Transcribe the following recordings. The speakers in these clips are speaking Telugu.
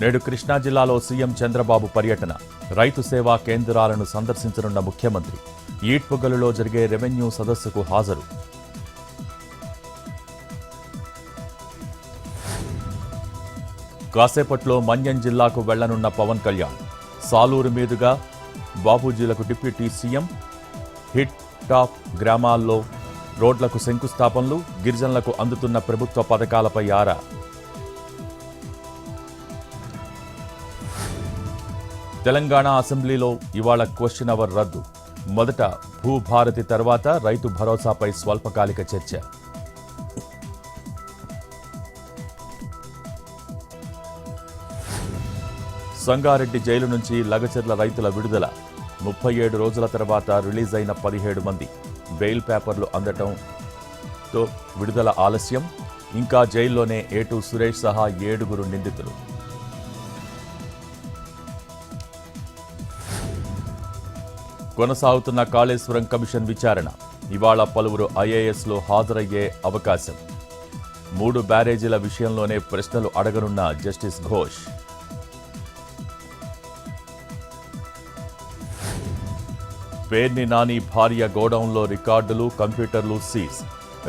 నేడు కృష్ణా జిల్లాలో సీఎం చంద్రబాబు పర్యటన. రైతు సేవా కేంద్రాలను సందర్శించనున్న ముఖ్యమంత్రి. ఈడ్పుగలులో జరిగే రెవెన్యూ సదస్సుకు హాజరు. కాసేపట్లో మన్యం జిల్లాకు వెళ్లనున్న పవన్ కళ్యాణ్. సాలూరు మీదుగా బాబూజీలకు డిప్యూటీ సీఎం. హిట్ టాప్ గ్రామాల్లో రోడ్లకు శంకుస్థాపనలు, గిరిజనులకు అందుతున్న ప్రభుత్వ పథకాలపై ఆరా. తెలంగాణ అసెంబ్లీలో ఇవాళ క్వశ్చన్ అవర్ రద్దు. మొదట భూభారతి తర్వాత రైతు భరోసాపై స్వల్పకాలిక చర్చ. సంగారెడ్డి జైలు నుంచి లగచర్ల రైతుల విడుదల. 37 రోజుల తర్వాత రిలీజ్ అయిన 17 మంది. బెయిల్ పేపర్లు అందటంతో విడుదల ఆలస్యం. ఇంకా జైల్లోనే ఏటూ సురేష్ సహా 7 నిందితులు. కొనసాగుతున్న కాళేశ్వరం కమిషన్ విచారణ. ఇవాళ పలువురు ఐఏఎస్లో హాజరయ్యే అవకాశం. 3 బ్యారేజీల విషయంలోనే ప్రశ్నలు అడగనున్న జస్టిస్ ఘోష్. పేర్ని నాని భార్య గోడౌన్లో రికార్డులు, కంప్యూటర్లు సీజ్.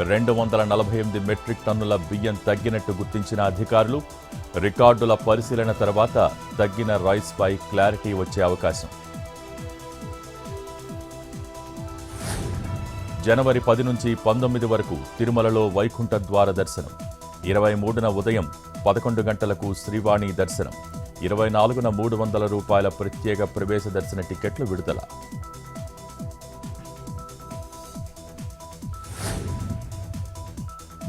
248 మెట్రిక్ టన్నుల బియ్యం తగ్గినట్టు గుర్తించిన అధికారులు. రికార్డుల పరిశీలన తర్వాత తగ్గిన రైస్పై క్లారిటీ వచ్చే అవకాశం. జనవరి 10 నుంచి 19 వరకు తిరుమలలో వైకుంఠ ద్వార దర్శనం. 23న ఉదయం 11 గంటలకు శ్రీవాణి దర్శనం. 24న ₹300 ప్రత్యేక ప్రవేశ దర్శన టికెట్లు విడుదల.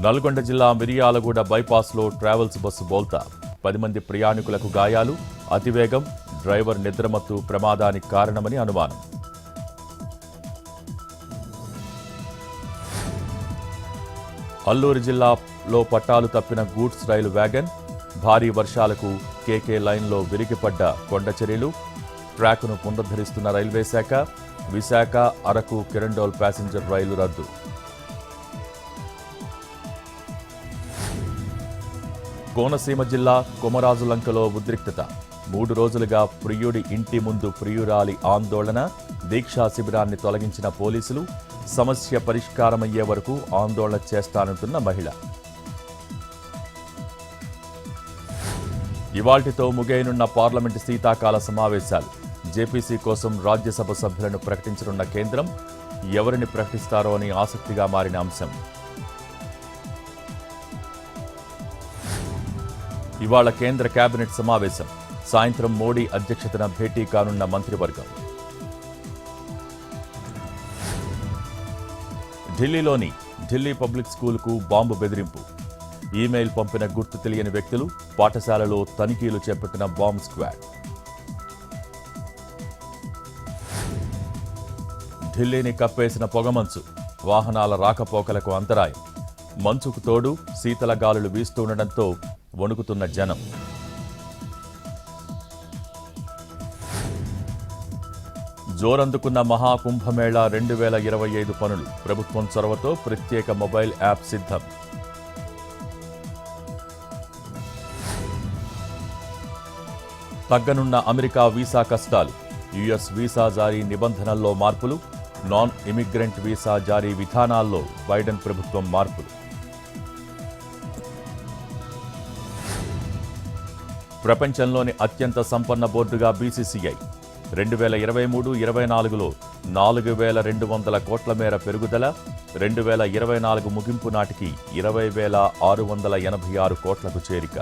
నల్గొండ జిల్లా మిరియాలగూడ బైపాస్లో ట్రావెల్స్ బస్సు బోల్తా. 10 మంది ప్రయాణికులకు గాయాలు. అతివేగం, డ్రైవర్ నిద్రమత్తు ప్రమాదానికి కారణమని అనుమానం. అల్లూరు జిల్లాలో పట్టాలు తప్పిన గూడ్స్ రైలు వ్యాగన్. భారీ వర్షాలకు కేకే లైన్లో విరిగిపడ్డ కొండచర్యలు. ట్రాక్ను పునరుద్ధరిస్తున్న రైల్వే శాఖ. విశాఖ, అరకు, కిరండోల్ ప్యాసింజర్ రైలు రద్దు. కోనసీమ జిల్లా కొమరాజులంకలో ఉద్రిక్తత. 3 రోజులుగా ప్రియుడి ఇంటి ముందు ప్రియురాలి ఆందోళన. దీక్షా శిబిరాన్ని తొలగించిన పోలీసులు. సమస్య పరిష్కారమయ్యే వరకు ఆందోళన చేస్తానంటున్న మహిళ. ఇవాళ్టితో ముగియనున్న పార్లమెంటు శీతాకాల సమావేశాలు. జేపీసీ కోసం రాజ్యసభ సభ్యులను ప్రకటించనున్న కేంద్రం. ఎవరిని ప్రకటిస్తారో అని ఆసక్తిగా మారిన అంశం. ఇవాళ కేంద్ర కేబినెట్ సమావేశం. సాయంత్రం మోడీ అధ్యక్షతన భేటీ కానున్న మంత్రివర్గం. ఢిల్లీలోని ఢిల్లీ పబ్లిక్ స్కూలుకు బాంబు బెదిరింపు. ఈమెయిల్ పంపిన గుర్తు తెలియని వ్యక్తులు. పాఠశాలలో తనిఖీలు చేపట్టిన బాంబ్ స్క్వాడ్. ఢిల్లీని కప్పేసిన పొగమంచు. వాహనాల రాకపోకలకు అంతరాయం. మంచుకు తోడు శీతల గాలులు వీస్తుండటంతో వణుకుతున్న జనం. జోరందుకున్న మహాకుంభమేళా 2025 పనులు. ప్రభుత్వం చొరవతో ప్రత్యేక మొబైల్ యాప్ సిద్ధం. తగ్గనున్న అమెరికా వీసా కష్టాలు. యుఎస్ వీసా జారీ నిబంధనల్లో మార్పులు. నాన్ ఇమిగ్రెంట్ వీసా జారీ విధానాల్లో బైడెన్ ప్రభుత్వం మార్పులు. ప్రపంచంలోని అత్యంత సంపన్న బోర్డుగా బీసీసీఐ. 2023-24లో 4,200 కోట్ల మేర పెరుగుదల. 2024 ముగింపు నాటికి 20,686 కోట్లకు చేరిక.